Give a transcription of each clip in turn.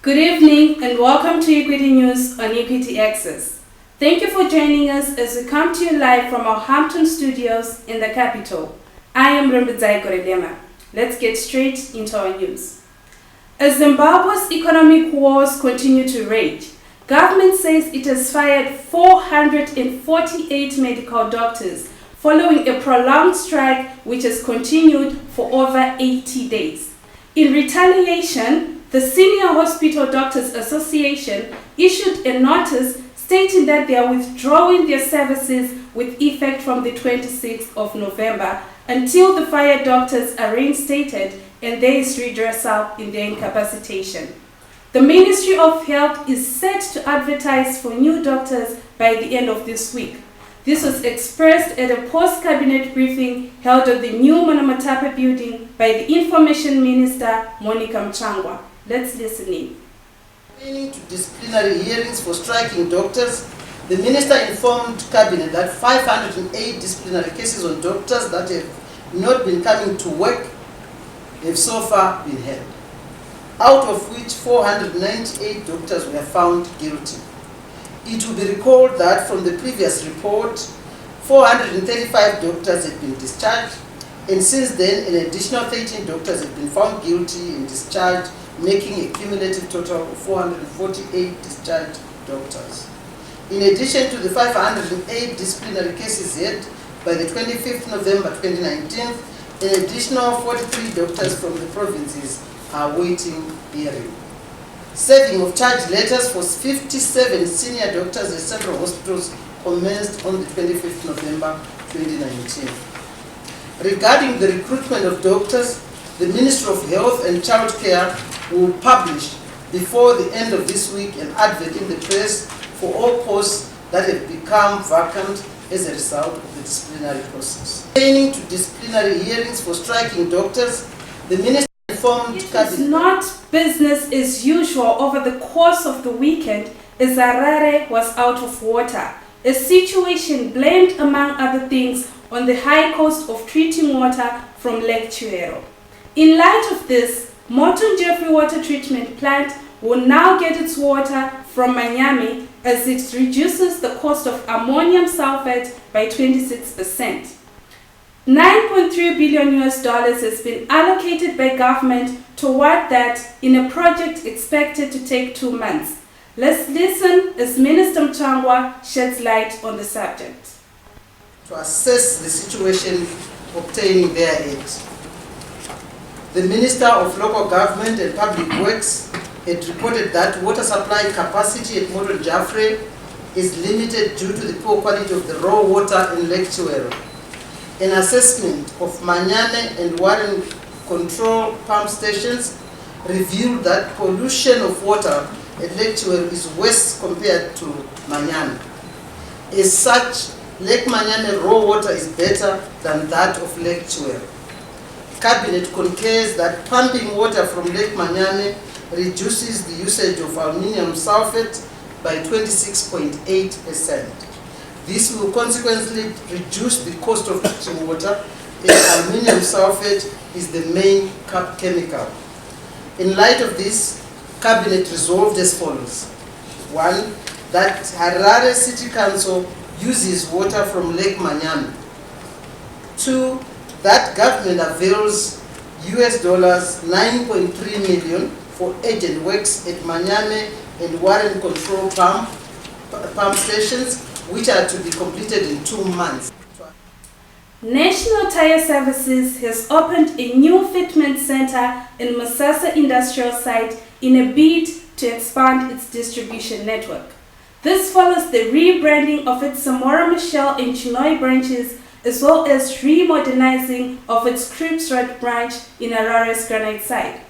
Good evening and welcome to Equity News on EquityAxis. Thank you for joining us as we come to you live from our Hampton studios in the capital. I am Rembedzai Koredema. Let's get straight into our news. As Zimbabwe's economic woes continue to rage, government says it has fired 448 medical doctors following a prolonged strike which has continued for over 80 days. In retaliation, the Senior Hospital Doctors Association issued a notice stating that they are withdrawing their services with effect from the 26th of November until the fired doctors are reinstated and there is redressal in their incapacitation. The Ministry of Health is set to advertise for new doctors by the end of this week. This was expressed at a post-cabinet briefing held at the new Monomatapa building by the Information Minister, Monica Mchangwa. Let's listen in. Pertaining to disciplinary hearings for striking doctors, the minister informed Cabinet that 508 disciplinary cases on doctors that have not been coming to work have so far been held, out of which 498 doctors were found guilty. It will be recalled that from the previous report, 435 doctors had been discharged, and since then an additional 13 doctors have been found guilty and discharged, making a cumulative total of 448 discharged doctors. In addition to the 508 disciplinary cases held by the 25th November 2019, an additional 43 doctors from the provinces are awaiting hearing. Serving of charge letters for 57 senior doctors at several hospitals commenced on the 25th November 2019. Regarding the recruitment of doctors, the Ministry of Health and Child Care will publish before the end of this week an advert in the press for all posts that have become vacant as a result of the disciplinary process. Pertaining to disciplinary hearings for striking doctors, the Minister informed It was not business as usual over the course of the weekend as HARARE was out of water, a situation blamed among other things on the high cost of treating water from Lake Chuero. In light of this, Morton Jeffrey Water Treatment Plant will now get its water from MANYAME as it reduces the cost of ammonium sulfate by 26%. $9.3 billion has been allocated by government toward that in a project expected to take 2 months. Let's listen as Minister Mchangwa sheds light on the subject. To assess the situation obtaining their aid. The Minister of Local Government and Public Works had reported that water supply capacity at Morton Jeffrey is limited due to the poor quality of the raw water in Lake Chuero. An assessment of MANYAME and water control pump stations revealed that pollution of water at Lake Chuero is worse compared to MANYAME. As such, Lake MANYAME raw water is better than that of Lake Chuero. Cabinet concurs that pumping water from Lake MANYAME reduces the usage of ammonium sulfate by 26.8%. This will consequently reduce the cost of treating water, as ammonium sulfate is the main chemical. In light of this, Cabinet resolved as follows. 1. That HARARE City Council uses water from Lake MANYAME. 2. That government avails $9.3 million for agent works at MANYAME and water control pump stations, which are to be completed in 2 months. National Tire Services has opened a new fitment center in Masasa Industrial Site in a bid to expand its distribution network. This follows the rebranding of its Samora Michelle and Chinoi branches, as well as remodernizing of its Cripps Road branch in Harare's Granite site.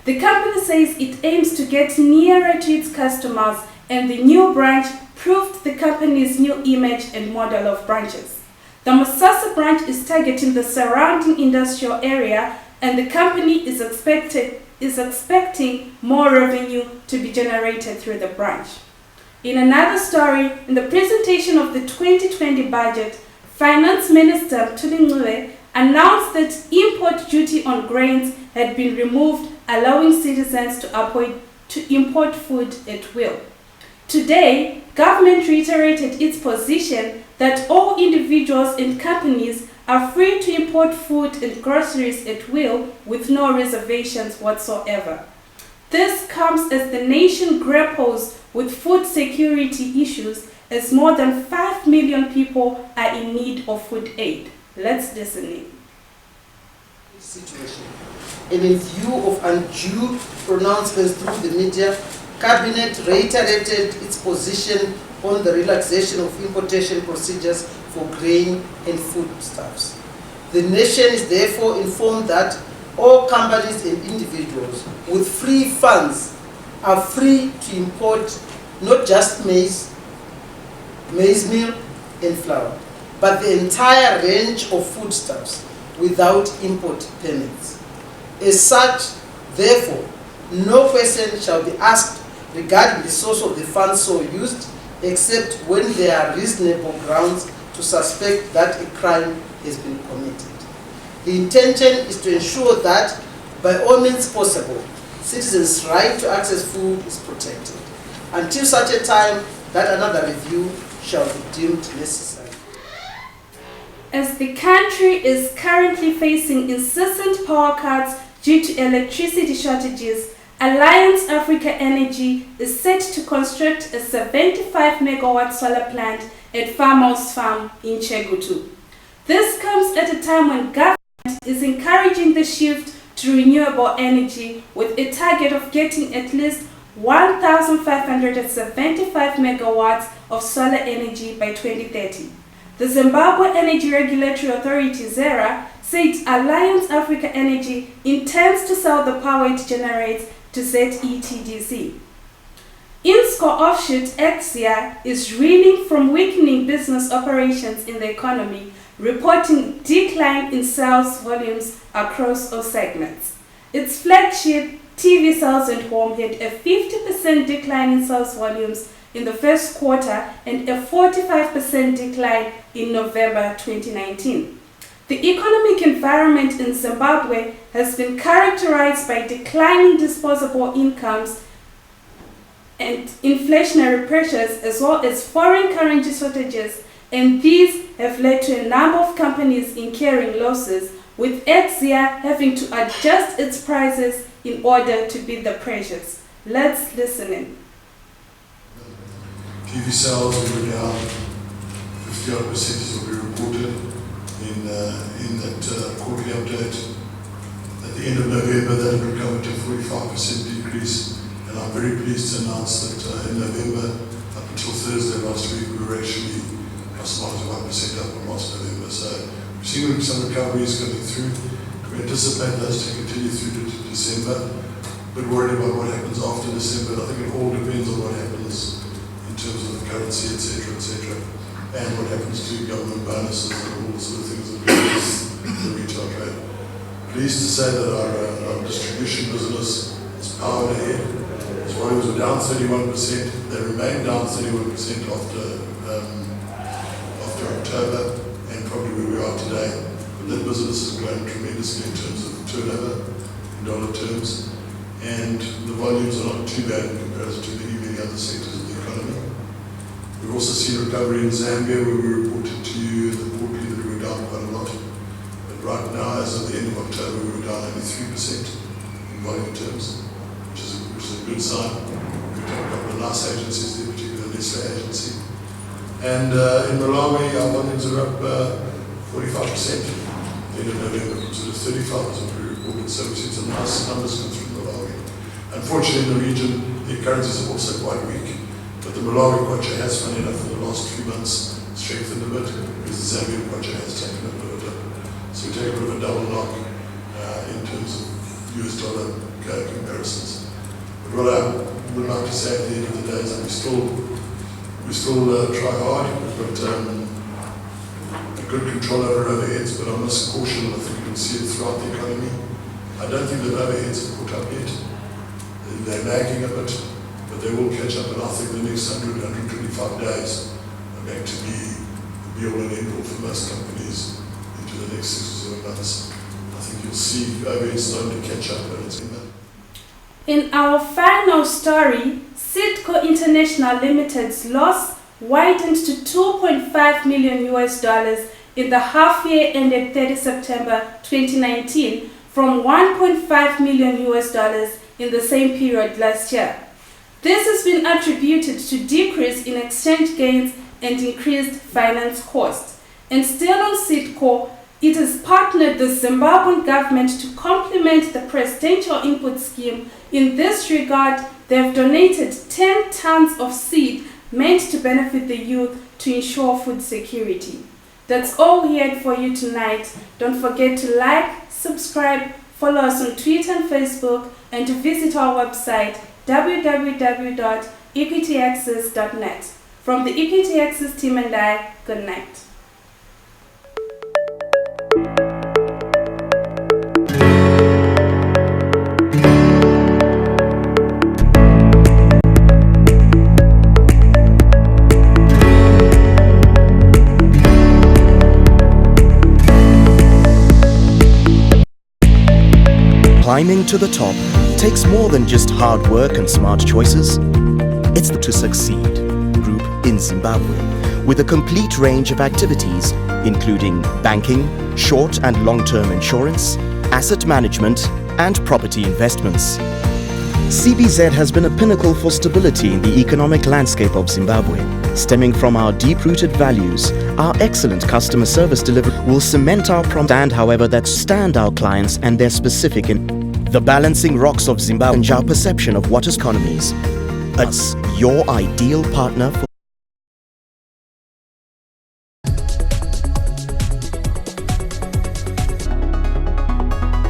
The company says it aims to get nearer to its customers, and the new branch proved the company's new image and model of branches. The Masasa branch is targeting the surrounding industrial area, and the company is expecting more revenue to be generated through the branch. In another story, in the presentation of the 2020 budget, Finance Minister Tulingwe announced that import duty on grains had been removed, allowing citizens to to import food at will. Today, government reiterated its position that all individuals and companies are free to import food and groceries at will with no reservations whatsoever. This comes as the nation grapples with food security issues as more than 5 million people are in need of food aid. Let's listen in. Situation. And in view of undue pronouncements through the media, Cabinet reiterated its position on the relaxation of importation procedures for grain and foodstuffs. The nation is therefore informed that all companies and individuals with free funds are free to import not just maize meal and flour, but the entire range of foodstuffs without import permits. As such, therefore, no question shall be asked regarding the source of the funds so used, except when there are reasonable grounds to suspect that a crime has been committed. The intention is to ensure that, by all means possible, citizens' right to access food is protected, until such a time that another review shall be deemed necessary. As the country is currently facing incessant power cuts due to electricity shortages, Alliance Africa Energy is set to construct a 75-megawatt solar plant at Farmhouse Farm in Chegutu. This comes at a time when government is encouraging the shift to renewable energy with a target of getting at least 1,575 megawatts of solar energy by 2030. The Zimbabwe Energy Regulatory Authority, ZERA, said Alliance Africa Energy intends to sell the power it generates to ZETDC. INSCO offshoot AXIA is reeling from weakening business operations in the economy, reporting decline in sales volumes across all segments. Its flagship TV Sales and Home had a 50% decline in sales volumes in the first quarter and a 45% decline in November 2019. The economic environment in Zimbabwe has been characterized by declining disposable incomes and inflationary pressures, as well as foreign currency shortages, and these have led to a number of companies incurring losses, with AXIA having to adjust its prices in order to beat the pressures. Let's listen in. TV sales were down 50% is what we reported in that quarterly update. At the end of November, that had recovered to a 45% decrease, and I'm very pleased to announce that in November, up until Thursday last week, we were actually plus minus 1% up on last November. So we've seen some recoveries coming through. We anticipate those to continue through to December. But worried about what happens after December. I think it all depends on what happens in terms of the currency, etc., and what happens to government bonuses and all sort of things that go with the retail trade. Pleased to say that our distribution business is powered ahead. Its volumes were down 31%. They remain down 31% after October, and probably where we are today. But that business has grown tremendously in terms of turnover, in dollar terms, and the volumes are not too bad in comparison to many other sectors of the economy. We've also seen recovery in Zambia, where we reported to you in the quarterly that we were down quite a lot. But right now, as of the end of October, we were down only 3% in volume terms, which is a good sign. We've got a couple of nice agencies there, particularly the Nestle agency. And in Malawi, our volumes are up 45% at the end of November, from sort of 35 as we reported. So we've seen some nice numbers come through Malawi. Unfortunately, in the region, the currencies are also quite weak. But the Malawi kwacha has, funny enough, in the last few months strengthened a bit, because the Zambian kwacha has taken a bit of a dip. So we take a bit of a double knock in terms of US dollar comparisons. But what I would like to say at the end of the day is that we still try hard. We've got a good control over overheads, but I must caution, and I think you can see it throughout the economy. I don't think that overheads have caught up yet. They're lagging a bit, but they will catch up, and I think the next 125 days are going to be the be-all and end-all for most companies into the next 6 or 7 months. I think you'll see overheads starting to catch up, and it's in that. In our final story, Sidco International Limited's loss widened to $2.5 million in the half year ended 30 September 2019 from $1.5 million in the same period last year. This has been attributed to decrease in exchange gains and increased finance costs. And still on Sidco, it has partnered the Zimbabwean government to complement the presidential input scheme. In this regard, they have donated 10 tons of seed meant to benefit the youth to ensure food security. That's all we had for you tonight. Don't forget to like, subscribe, follow us on Twitter and Facebook, and to visit our website www.EquityAxis.net. From the EquityAxis team and I, good night. Climbing to the top takes more than just hard work and smart choices. It's to succeed group in Zimbabwe with a complete range of activities including banking, short and long-term insurance, asset management and property investments. CBZ has been a pinnacle for stability in the economic landscape of Zimbabwe. Stemming from our deep-rooted values, our excellent customer service delivery will cement our stand, however, that stand our clients and their specific the balancing rocks of Zimbabwe and our perception of what is economies. Us, your ideal partner for